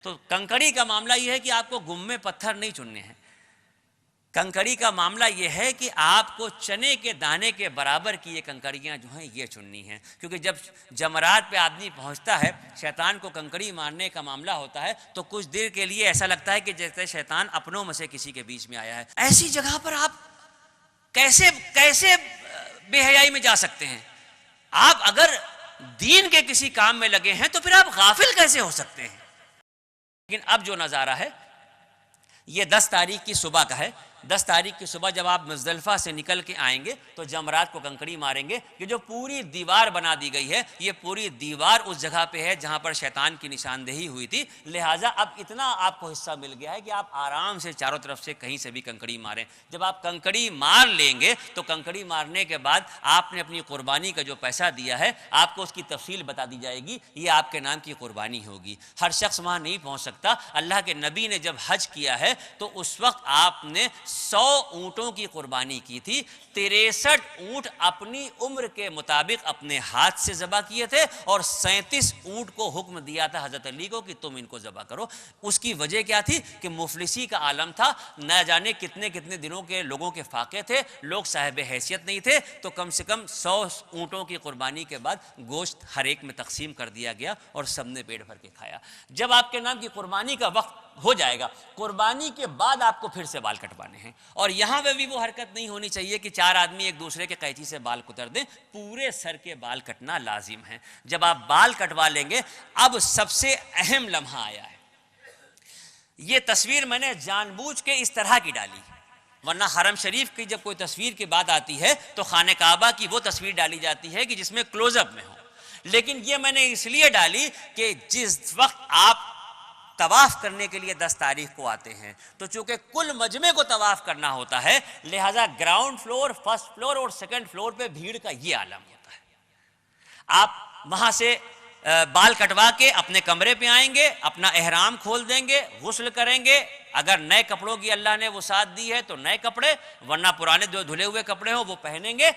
تو کنکڑی کا معاملہ یہ ہے کہ آپ کو گم پتھر نہیں چننے ہیں. کنکڑی کا معاملہ یہ ہے کہ آپ کو چنے کے دانے کے برابر کی یہ کنکڑیاں جو ہیں یہ چننی ہیں. کیونکہ جب جمرات پہ آدمی پہنچتا ہے، شیطان کو کنکڑی مارنے کا معاملہ ہوتا ہے، تو کچھ دیر کے لیے ایسا لگتا ہے کہ جیسے شیطان اپنوں میں سے کسی کے بیچ میں آیا ہے. ایسی جگہ پر آپ کیسے بے حیائی میں جا سکتے ہیں؟ آپ اگر دین کے کسی کام میں لگے ہیں تو پھر آپ غافل کیسے ہو سکتے ہیں؟ لیکن اب جو نظارہ ہے یہ 10 تاریخ کی صبح کا ہے. 10 تاریخ کی صبح جب آپ مزدلفہ سے نکل کے آئیں گے تو جمرات کو کنکڑی ماریں گے. یہ جو پوری دیوار بنا دی گئی ہے، یہ پوری دیوار اس جگہ پہ ہے جہاں پر شیطان کی نشاندہی ہوئی تھی. لہٰذا اب اتنا آپ کو حصہ مل گیا ہے کہ آپ آرام سے چاروں طرف سے کہیں سے بھی کنکڑی ماریں. جب آپ کنکڑی مار لیں گے تو کنکڑی مارنے کے بعد آپ نے اپنی قربانی کا جو پیسہ دیا ہے، آپ کو اس کی تفصیل بتا دی جائے گی. یہ آپ کے نام کی قربانی ہوگی. ہر شخص وہاں نہیں پہنچ سکتا. اللہ کے نبی نے جب حج کیا ہے تو اس وقت آپ نے 100 اونٹوں کی قربانی کی تھی. 63 اونٹ اپنی عمر کے مطابق اپنے ہاتھ سے ذبح کیے تھے اور 37 اونٹ کو حکم دیا تھا حضرت علی کو کہ تم ان کو ذبح کرو. اس کی وجہ کیا تھی کہ مفلسی کا عالم تھا. نہ جانے کتنے دنوں کے لوگوں کے فاقے تھے، لوگ صاحب حیثیت نہیں تھے. تو کم سے کم 100 اونٹوں کی قربانی کے بعد گوشت ہر ایک میں تقسیم کر دیا گیا اور سب نے پیٹ بھر کے کھایا. جب آپ کے نام کی قربانی کا وقت ہو جائے گا، قربانی کے بعد آپ کو پھر سے بال کٹوانے ہیں. اور یہاں پہ بھی وہ حرکت نہیں ہونی چاہیے کہ 4 آدمی ایک دوسرے کے قینچی سے بال کتر دیں. پورے سر کے بال کٹنا لازم ہے. جب آپ بال کٹوا لیں گے، اب سب سے اہم لمحہ آیا ہے. یہ تصویر میں نے جان بوجھ کے اس طرح کی ڈالی، ورنہ حرم شریف کی جب کوئی تصویر کی بات آتی ہے تو خانہ کعبہ کی وہ تصویر ڈالی جاتی ہے کہ جس میں کلوز اپ میں ہو. لیکن یہ میں نے اس لیے ڈالی کہ جس وقت آپ طواف کرنے کے لیے 10 تاریخ کو آتے ہیں تو چونکہ کل مجمع کو طواف کرنا ہوتا ہے، لہذا گراؤنڈ فلور، فرسٹ فلور اور سیکنڈ فلور پہ بھیڑ کا یہ عالم ہوتا ہے. آپ وہاں سے بال کٹوا کے اپنے کمرے پہ آئیں گے، اپنا احرام کھول دیں گے، غسل کریں گے. اگر نئے کپڑوں کی اللہ نے وسعت دی ہے تو نئے کپڑے، ورنہ پرانے جو دھلے ہوئے کپڑے ہوں وہ پہنیں گے.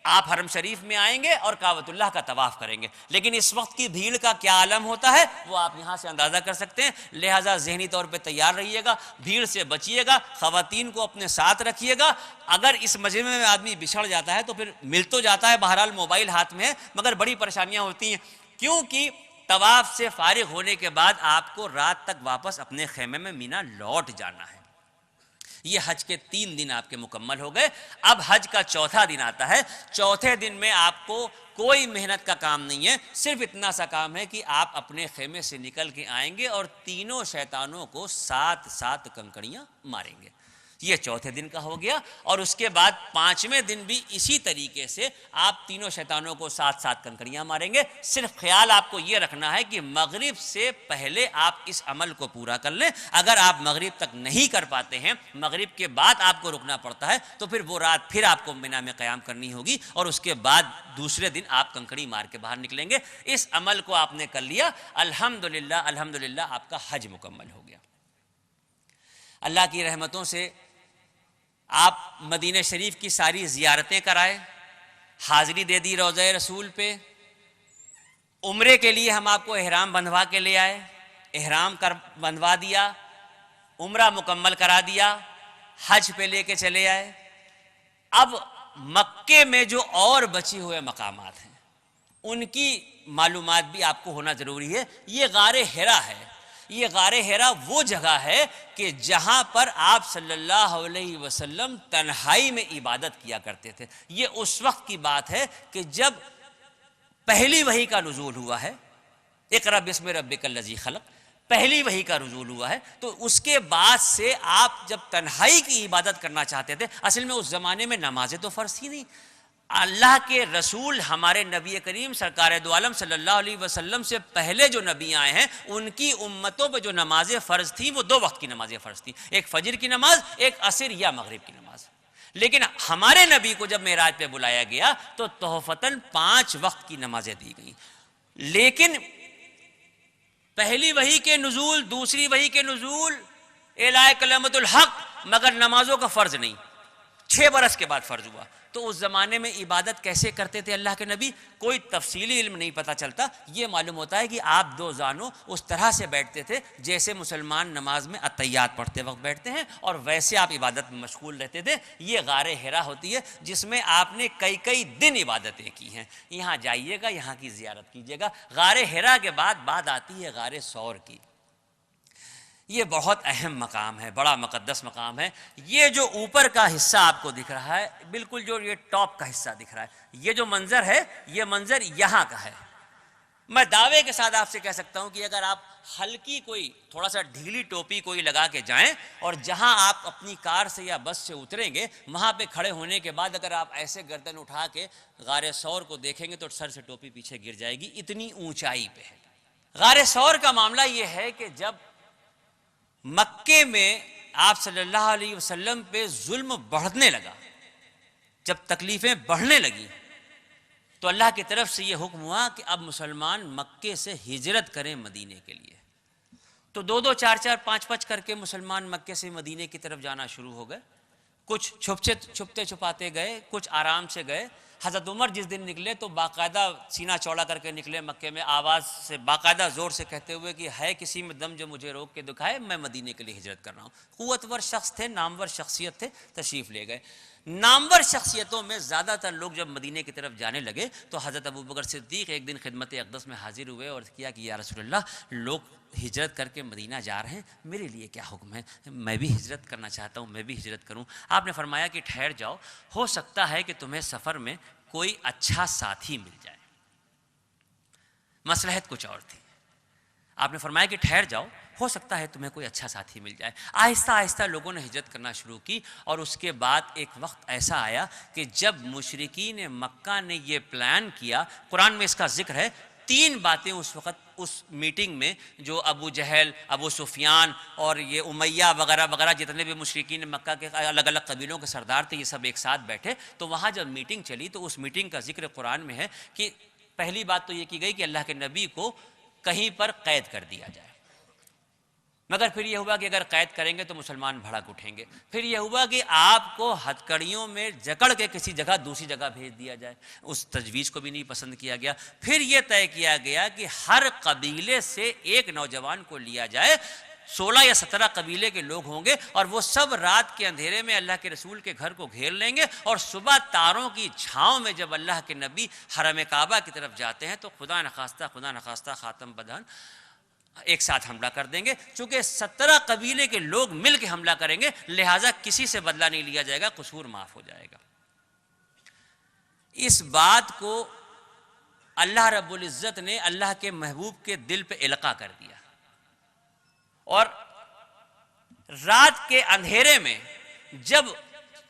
آپ حرم شریف میں آئیں گے اور کعبۃ اللہ کا طواف کریں گے. لیکن اس وقت کی بھیڑ کا کیا عالم ہوتا ہے وہ آپ یہاں سے اندازہ کر سکتے ہیں. لہٰذا ذہنی طور پہ تیار رہیے گا، بھیڑ سے بچیے گا، خواتین کو اپنے ساتھ رکھیے گا. اگر اس مجمع میں آدمی بچھڑ جاتا ہے تو پھر مل تو جاتا ہے، بہرحال موبائل ہاتھ میں ہے، مگر بڑی پریشانیاں ہوتی ہیں. کیونکہ طواف سے فارغ ہونے کے بعد آپ کو رات تک واپس اپنے خیمے میں مینا لوٹ جانا ہے. یہ حج کے 3 دن آپ کے مکمل ہو گئے. اب حج کا 4تھا دن آتا ہے. 4تھے دن میں آپ کو کوئی محنت کا کام نہیں ہے، صرف اتنا سا کام ہے کہ آپ اپنے خیمے سے نکل کے آئیں گے اور تینوں شیطانوں کو 7 کنکڑیاں ماریں گے. یہ 4تھے دن کا ہو گیا. اور اس کے بعد 5ویں دن بھی اسی طریقے سے آپ تینوں شیطانوں کو 7 کنکڑیاں ماریں گے. صرف خیال آپ کو یہ رکھنا ہے کہ مغرب سے پہلے آپ اس عمل کو پورا کر لیں. اگر آپ مغرب تک نہیں کر پاتے ہیں، مغرب کے بعد آپ کو رکنا پڑتا ہے، تو پھر وہ رات پھر آپ کو مینا میں قیام کرنی ہوگی اور اس کے بعد دوسرے دن آپ کنکڑی مار کے باہر نکلیں گے. اس عمل کو آپ نے کر لیا، الحمدللہ آپ کا حج مکمل ہو گیا. اللہ کی رحمتوں سے آپ مدینہ شریف کی ساری زیارتیں کرائے، حاضری دے دی روضہ رسول پہ. عمرے کے لیے ہم آپ کو احرام بندھوا کے لے آئے، احرام بندھوا دیا، عمرہ مکمل کرا دیا، حج پہ لے کے چلے آئے. اب مکے میں جو اور بچے ہوئے مقامات ہیں ان کی معلومات بھی آپ کو ہونا ضروری ہے. یہ غار حرا ہے. یہ غار حرا وہ جگہ ہے کہ جہاں پر آپ صلی اللہ علیہ وسلم تنہائی میں عبادت کیا کرتے تھے. یہ اس وقت کی بات ہے کہ جب پہلی وحی کا نزول ہوا ہے، اقرأ بسم ربک الذی خلق، پہلی وحی کا نزول ہوا ہے. تو اس کے بعد سے آپ جب تنہائی کی عبادت کرنا چاہتے تھے، اصل میں اس زمانے میں نمازیں تو فرض تھی نہیں. اللہ کے رسول ہمارے نبی کریم سرکار دو عالم صلی اللہ علیہ وسلم سے پہلے جو نبی آئے ہیں ان کی امتوں پہ جو نمازیں فرض تھیں وہ 2 وقت کی نمازیں فرض تھیں، ایک فجر کی نماز، ایک عصر یا مغرب کی نماز. لیکن ہمارے نبی کو جب معراج پہ بلایا گیا تو تحفتاً 5 وقت کی نمازیں دی گئیں. لیکن پہلی وحی کے نزول، دوسری وحی کے نزول، اعلاء کلمۃ الحق، مگر نمازوں کا فرض نہیں. 6 برس کے بعد فرض ہوا. تو اس زمانے میں عبادت کیسے کرتے تھے اللہ کے نبی؟ کوئی تفصیلی علم نہیں پتہ چلتا، یہ معلوم ہوتا ہے کہ آپ دو زانوں اس طرح سے بیٹھتے تھے جیسے مسلمان نماز میں اتحیات پڑھتے وقت بیٹھتے ہیں، اور ویسے آپ عبادت میں مشغول رہتے تھے۔ یہ غار حرا ہوتی ہے جس میں آپ نے کئی دن عبادتیں کی ہیں۔ یہاں جائیے گا، یہاں کی زیارت کیجیے گا۔ غار حرا کے بعد بات آتی ہے غار ثور کی۔ یہ بہت اہم مقام ہے، بڑا مقدس مقام ہے۔ یہ جو اوپر کا حصہ آپ کو دکھ رہا ہے، بالکل جو یہ ٹاپ کا حصہ دکھ رہا ہے، یہ جو منظر ہے، یہ منظر یہاں کا ہے۔ میں دعوے کے ساتھ آپ سے کہہ سکتا ہوں کہ اگر آپ ہلکی کوئی تھوڑا سا ڈھیلی ٹوپی کوئی لگا کے جائیں اور جہاں آپ اپنی کار سے یا بس سے اتریں گے وہاں پہ کھڑے ہونے کے بعد اگر آپ ایسے گردن اٹھا کے غار ثور کو دیکھیں گے تو سر سے ٹوپی پیچھے گر جائے گی، اتنی اونچائی پہ ہے۔ غار ثور کا معاملہ یہ ہے کہ جب مکے میں آپ صلی اللہ علیہ وسلم پہ ظلم بڑھنے لگا، جب تکلیفیں بڑھنے لگی، تو اللہ کی طرف سے یہ حکم ہوا کہ اب مسلمان مکے سے ہجرت کریں مدینے کے لیے۔ تو دو چار پانچ کر کے مسلمان مکے سے مدینے کی طرف جانا شروع ہو گئے۔ کچھ چھپتے چھپاتے گئے، کچھ آرام سے گئے۔ حضرت عمر جس دن نکلے تو باقاعدہ سینہ چوڑا کر کے نکلے مکے میں، آواز سے باقاعدہ زور سے کہتے ہوئے کہ ہے کسی میں دم جو مجھے روک کے دکھائے، میں مدینے کے لیے ہجرت کر رہا ہوں۔ قوتور شخص تھے، نامور شخصیت تھے، تشریف لے گئے۔ نامور شخصیتوں میں زیادہ تر لوگ جب مدینے کی طرف جانے لگے تو حضرت ابوبکر صدیق ایک دن خدمت اقدس میں حاضر ہوئے اور کیا کہ یا رسول اللہ، لوگ ہجرت کر کے مدینہ جا رہے ہیں، میرے لیے کیا حکم ہے؟ میں بھی ہجرت کرنا چاہتا ہوں، میں بھی ہجرت کروں۔ آپ نے فرمایا کہ ٹھہر جاؤ، ہو سکتا ہے کہ تمہیں سفر میں کوئی اچھا ساتھی مل جائے۔ مصلحت کچھ اور تھی۔ آپ نے فرمایا کہ ٹھہر جاؤ، ہو سکتا ہے تمہیں کوئی اچھا ساتھی مل جائے۔ آہستہ آہستہ لوگوں نے ہجرت کرنا شروع کی، اور اس کے بعد ایک وقت ایسا آیا کہ جب مشرکین مکہ نے یہ پلان کیا، قرآن میں اس کا ذکر ہے، 3 باتیں اس وقت اس میٹنگ میں جو ابو جہل، ابو سفیان اور یہ امیہ وغیرہ وغیرہ جتنے بھی مشرکین مکہ کے الگ الگ قبیلوں کے سردار تھے، یہ سب ایک ساتھ بیٹھے۔ تو وہاں جب میٹنگ چلی تو اس میٹنگ کا ذکر قرآن میں ہے کہ پہلی بات تو یہ کی گئی کہ اللہ کے نبی کو کہیں پر قید کر دیا جائے، مگر پھر یہ ہوا کہ اگر قید کریں گے تو مسلمان بھڑک اٹھیں گے۔ پھر یہ ہوا کہ آپ کو ہتھکڑیوں میں جکڑ کے کسی جگہ دوسری جگہ بھیج دیا جائے، اس تجویز کو بھی نہیں پسند کیا گیا۔ پھر یہ طے کیا گیا کہ ہر قبیلے سے ایک نوجوان کو لیا جائے، 16 یا 17 قبیلے کے لوگ ہوں گے، اور وہ سب رات کے اندھیرے میں اللہ کے رسول کے گھر کو گھیر لیں گے، اور صبح تاروں کی چھاؤں میں جب اللہ کے نبی حرم کعبہ کی طرف جاتے ہیں تو خدا نخواستہ خاتم بدن ایک ساتھ حملہ کر دیں گے۔ چونکہ 17 قبیلے کے لوگ مل کے حملہ کریں گے، لہٰذا کسی سے بدلہ نہیں لیا جائے گا، قصور معاف ہو جائے گا۔ اس بات کو اللہ رب العزت نے اللہ کے محبوب کے دل پہ القاء کر دیا، اور رات کے اندھیرے میں جب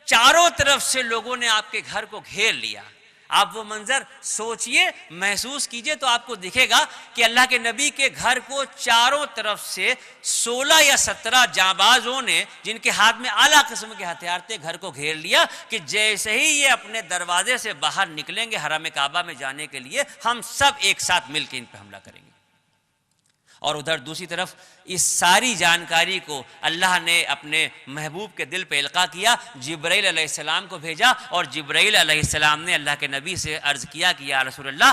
چاروں طرف سے لوگوں نے آپ کے گھر کو گھیر لیا، آپ وہ منظر سوچئے، محسوس کیجئے، تو آپ کو دکھے گا کہ اللہ کے نبی کے گھر کو چاروں طرف سے 16 یا 17 جانبازوں نے، جن کے ہاتھ میں اعلیٰ قسم کے ہتھیار تھے، گھر کو گھیر لیا کہ جیسے ہی یہ اپنے دروازے سے باہر نکلیں گے حرم کعبہ میں جانے کے لیے، ہم سب ایک ساتھ مل کے ان پہ حملہ کریں گے۔ اور ادھر دوسری طرف اس ساری جانکاری کو اللہ نے اپنے محبوب کے دل پہ القاء کیا، جبرائیل علیہ السلام کو بھیجا، اور جبرائیل علیہ السلام نے اللہ کے نبی سے عرض کیا کہ یا رسول اللہ،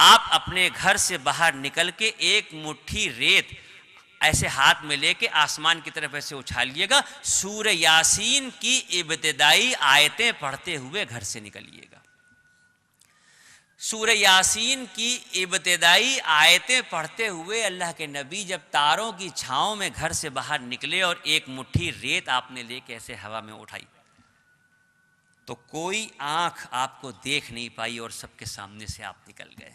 آپ اپنے گھر سے باہر نکل کے ایک مٹھی ریت ایسے ہاتھ میں لے کے آسمان کی طرف ایسے اچھالیے گا، سورہ یاسین کی ابتدائی آیتیں پڑھتے ہوئے گھر سے نکلیے گا۔ سورہ یاسین کی ابتدائی آیتیں پڑھتے ہوئے اللہ کے نبی جب تاروں کی چھاؤں میں گھر سے باہر نکلے اور ایک مٹھی ریت آپ نے لے کے ایسے ہوا میں اٹھائی، تو کوئی آنکھ آپ کو دیکھ نہیں پائی اور سب کے سامنے سے آپ نکل گئے۔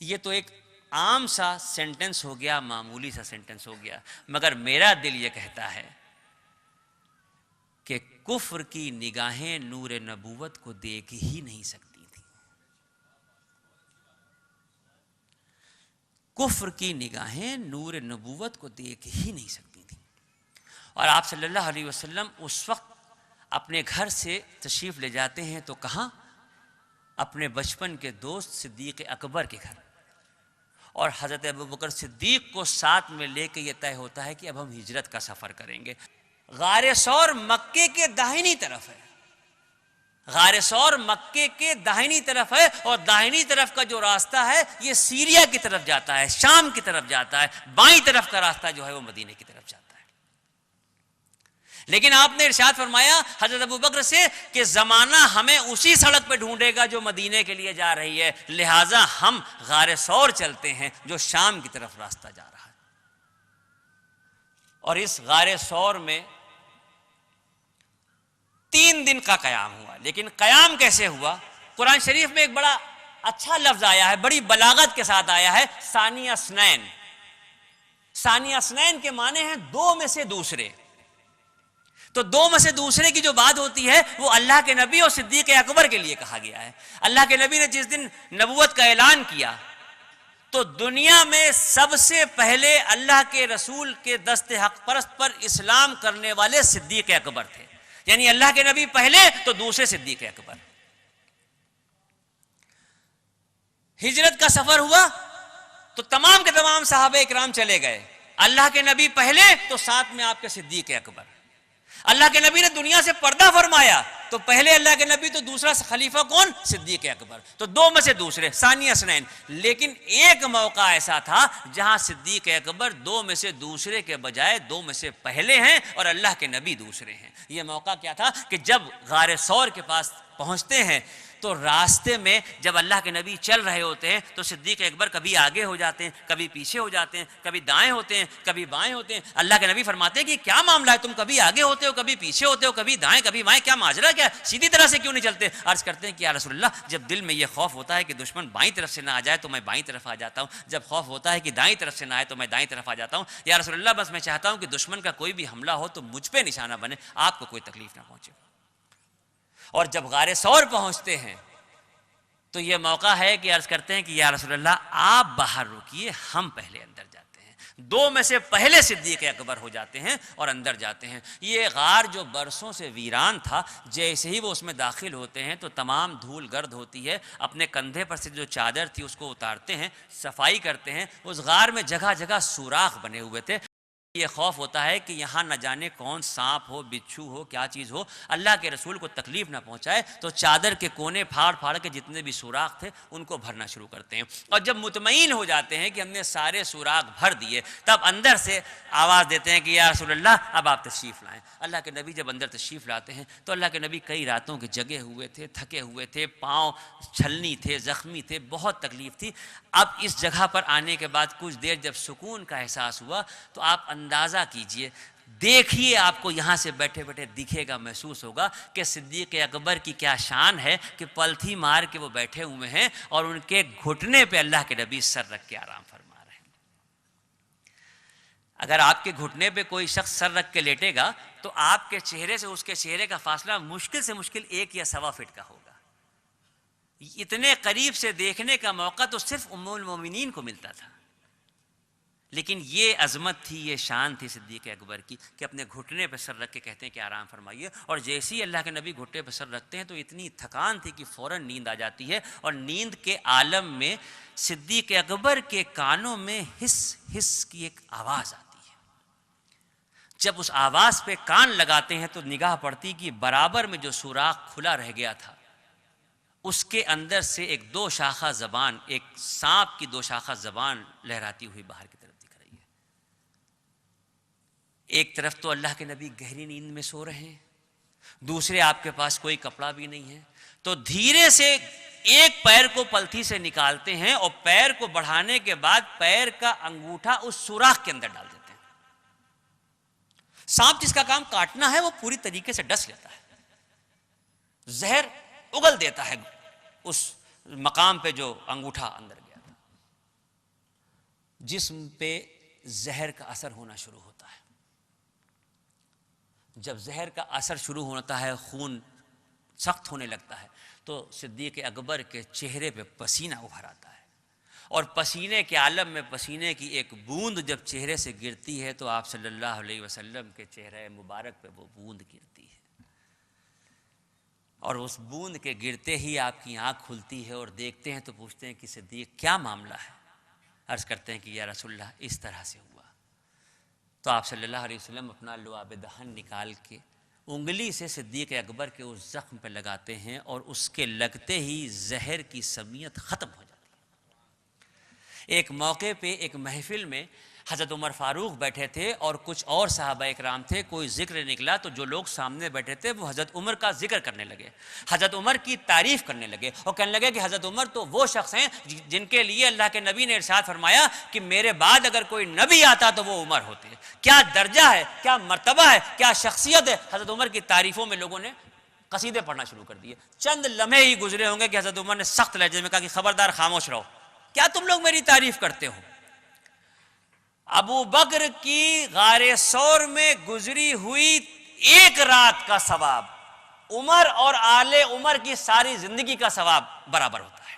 یہ تو ایک عام سا سینٹنس ہو گیا، معمولی سا سینٹنس ہو گیا، مگر میرا دل یہ کہتا ہے کہ کفر کی نگاہیں نور نبوت کو دیکھ ہی نہیں سکتی تھی۔ کفر کی نگاہیں نور نبوت کو دیکھ ہی نہیں سکتی تھیں۔ اور آپ صلی اللہ علیہ وسلم اس وقت اپنے گھر سے تشریف لے جاتے ہیں تو کہاں؟ اپنے بچپن کے دوست صدیق اکبر کے گھر، اور حضرت ابوبکر صدیق کو ساتھ میں لے کے یہ طے ہوتا ہے کہ اب ہم ہجرت کا سفر کریں گے۔ غار ثور مکے کے داہنی طرف ہے، غار ثور مکے کے داہنی طرف ہے، اور داہنی طرف کا جو راستہ ہے یہ سیریا کی طرف جاتا ہے، شام کی طرف جاتا ہے، بائیں طرف کا راستہ جو ہے وہ مدینے کی طرف جاتا ہے۔ لیکن آپ نے ارشاد فرمایا حضرت ابوبکر سے کہ زمانہ ہمیں اسی سڑک پہ ڈھونڈے گا جو مدینے کے لیے جا رہی ہے، لہٰذا ہم غار ثور چلتے ہیں جو شام کی طرف راستہ جا رہا ہے۔ اور اس غار ثور میں 3 دن کا قیام ہوا۔ لیکن قیام کیسے ہوا؟ قرآن شریف میں ایک بڑا اچھا لفظ آیا ہے، بڑی بلاغت کے ساتھ آیا ہے، ثانی اثنین۔ ثانی اثنین کے معنی ہیں دو میں سے دوسرے۔ تو دو میں سے دوسرے کی جو بات ہوتی ہے وہ اللہ کے نبی اور صدیق اکبر کے لیے کہا گیا ہے۔ اللہ کے نبی نے جس دن نبوت کا اعلان کیا تو دنیا میں سب سے پہلے اللہ کے رسول کے دست حق پرست پر اسلام کرنے والے صدیق اکبر تھے، یعنی اللہ کے نبی پہلے تو دوسرے صدیق اکبر۔ ہجرت کا سفر ہوا تو تمام کے تمام صحابہ اکرام چلے گئے، اللہ کے نبی پہلے تو ساتھ میں آپ کے صدیق اکبر۔ اللہ کے نبی نے دنیا سے پردہ فرمایا تو پہلے اللہ کے نبی تو دوسرا خلیفہ کون؟ صدیق اکبر۔ تو دو میں سے دوسرے، ثانی اثنین۔ لیکن ایک موقع ایسا تھا جہاں صدیق اکبر دو میں سے دوسرے کے بجائے دو میں سے پہلے ہیں اور اللہ کے نبی دوسرے ہیں۔ یہ موقع کیا تھا کہ جب غار ثور کے پاس پہنچتے ہیں تو راستے میں جب اللہ کے نبی چل رہے ہوتے ہیں تو صدیق اکبر کبھی آگے ہو جاتے ہیں، کبھی پیچھے ہو جاتے ہیں، کبھی دائیں ہوتے ہیں، کبھی بائیں ہوتے ہیں۔ اللہ کے نبی فرماتے ہیں کہ کیا معاملہ ہے، تم کبھی آگے ہوتے ہو، کبھی پیچھے ہوتے ہو، کبھی دائیں کبھی بائیں، کیا ماجرا کیا ہے؟ سیدھی طرح سے کیوں نہیں چلتے؟ عرض کرتے ہیں کہ یا رسول اللہ جب دل میں یہ خوف ہوتا ہے کہ دشمن بائیں طرف سے نہ آ جائے تو میں بائیں طرف آ جاتا ہوں، جب خوف ہوتا ہے کہ دائیں طرف سے نہ آئے تو میں دائیں طرف آ جاتا ہوں۔ یا رسول اللہ بس میں چاہتا ہوں کہ دشمن کا کوئی بھی حملہ ہو تو مجھ پہ نشانہ بنے، آپ کو کوئی تکلیف نہ پہنچے۔ اور جب غار ثور پہنچتے ہیں تو یہ موقع ہے کہ عرض کرتے ہیں کہ یا رسول اللہ آپ باہر رکیے، ہم پہلے اندر جاتے ہیں۔ دو میں سے پہلے صدیق اکبر ہو جاتے ہیں اور اندر جاتے ہیں۔ یہ غار جو برسوں سے ویران تھا، جیسے ہی وہ اس میں داخل ہوتے ہیں تو تمام دھول گرد ہوتی ہے، اپنے کندھے پر سے جو چادر تھی اس کو اتارتے ہیں، صفائی کرتے ہیں۔ اس غار میں جگہ جگہ سوراخ بنے ہوئے تھے۔ یہ خوف ہوتا ہے کہ یہاں نہ جانے کون سانپ ہو، بچھو ہو، کیا چیز ہو، اللہ کے رسول کو تکلیف نہ پہنچائے، تو چادر کے کونے پھاڑ پھاڑ کے جتنے بھی سوراخ تھے ان کو بھرنا شروع کرتے ہیں۔ اور جب مطمئن ہو جاتے ہیں کہ ہم نے سارے سوراخ بھر دیے تب اندر سے آواز دیتے ہیں کہ یا رسول اللہ اب آپ تشریف لائیں۔ اللہ کے نبی جب اندر تشریف لاتے ہیں تو اللہ کے نبی کئی راتوں کے جگے ہوئے تھے، تھکے ہوئے تھے، پاؤں چھلنی تھے، زخمی تھے، بہت تکلیف تھی۔ اب اس جگہ پر آنے کے بعد کچھ دیر جب سکون کا احساس ہوا تو آپ اندازہ کیجئے، دیکھیے، آپ کو یہاں سے بیٹھے بیٹھے دکھے گا، محسوس ہوگا کہ صدیق اکبر کی کیا شان ہے کہ پلتھی مار کے وہ بیٹھے ہوئے ہیں اور ان کے گھٹنے پہ اللہ کے نبی سر رکھ کے آرام فرما رہے ہیں۔ اگر آپ کے گھٹنے پہ کوئی شخص سر رکھ کے لیٹے گا تو آپ کے چہرے سے اس کے چہرے کا فاصلہ مشکل سے مشکل 1 یا سوا فٹ کا ہوگا۔ اتنے قریب سے دیکھنے کا موقع تو صرف ام المومنین کو ملتا تھا، لیکن یہ عظمت تھی، یہ شان تھی صدیق اکبر کی کہ اپنے گھٹنے پہ سر رکھ کے کہتے ہیں کہ آرام فرمائیے۔ اور جیسے ہی اللہ کے نبی گھٹنے پہ سر رکھتے ہیں تو اتنی تھکان تھی کہ فوراً نیند آ جاتی ہے، اور نیند کے عالم میں صدیق اکبر کے کانوں میں ہس ہس کی ایک آواز آتی ہے۔ جب اس آواز پہ کان لگاتے ہیں تو نگاہ پڑتی کہ برابر میں جو سوراخ کھلا رہ گیا تھا اس کے اندر سے ایک 2 شاخہ زبان، ایک سانپ کی 2 شاخہ زبان لہراتی ہوئی باہر کی طرف دکھ رہی ہے۔ ایک طرف تو اللہ کے نبی گہری نیند میں سو رہے ہیں، دوسرے آپ کے پاس کوئی کپڑا بھی نہیں ہے، تو دھیرے سے ایک پیر کو پلتھی سے نکالتے ہیں اور پیر کو بڑھانے کے بعد پیر کا انگوٹھا اس سوراخ کے اندر ڈال دیتے ہیں۔ سانپ جس کا کام کاٹنا ہے وہ پوری طریقے سے ڈس لیتا ہے، زہر اگل دیتا ہے اس مقام پہ جو انگوٹھا اندر گیا تھا۔ جسم پہ زہر کا اثر ہونا شروع ہوتا ہے۔ جب زہر کا اثر شروع ہوتا ہے، خون سخت ہونے لگتا ہے تو صدیق اکبر کے چہرے پہ پسینہ ابھر آتا ہے، اور پسینے کے عالم میں پسینے کی ایک بوند جب چہرے سے گرتی ہے تو آپ صلی اللہ علیہ وسلم کے چہرے مبارک پہ وہ بوند گرتی ہے، اور اس بوند کے گرتے ہی آپ کی آنکھ کھلتی ہے اور دیکھتے ہیں تو پوچھتے ہیں کہ صدیق کیا معاملہ ہے؟ عرض کرتے ہیں کہ یا رسول اللہ اس طرح سے ہوا۔ تو آپ صلی اللہ علیہ وسلم اپنا لعاب دہن نکال کے انگلی سے صدیق اکبر کے اس زخم پہ لگاتے ہیں اور اس کے لگتے ہی زہر کی سمیت ختم ہو جاتی ہے۔ ایک موقع پہ ایک محفل میں حضرت عمر فاروق بیٹھے تھے اور کچھ اور صحابہ اکرام تھے، کوئی ذکر نکلا تو جو لوگ سامنے بیٹھے تھے وہ حضرت عمر کا ذکر کرنے لگے، حضرت عمر کی تعریف کرنے لگے اور کہنے لگے کہ حضرت عمر تو وہ شخص ہیں جن کے لیے اللہ کے نبی نے ارشاد فرمایا کہ میرے بعد اگر کوئی نبی آتا تو وہ عمر ہوتے ہیں۔ کیا درجہ ہے، کیا مرتبہ ہے، کیا شخصیت ہے۔ حضرت عمر کی تعریفوں میں لوگوں نے قصیدے پڑھنا شروع کر دیے۔ چند لمحے ہی گزرے ہوں گے کہ حضرت عمر نے سخت لہجے میں کہا کہ خبردار خاموش رہو، کیا تم لوگ میری تعریف کرتے ہو؟ ابو بکر کی غار ثور میں گزری ہوئی ایک رات کا ثواب عمر اور آل عمر کی ساری زندگی کا ثواب برابر ہوتا ہے۔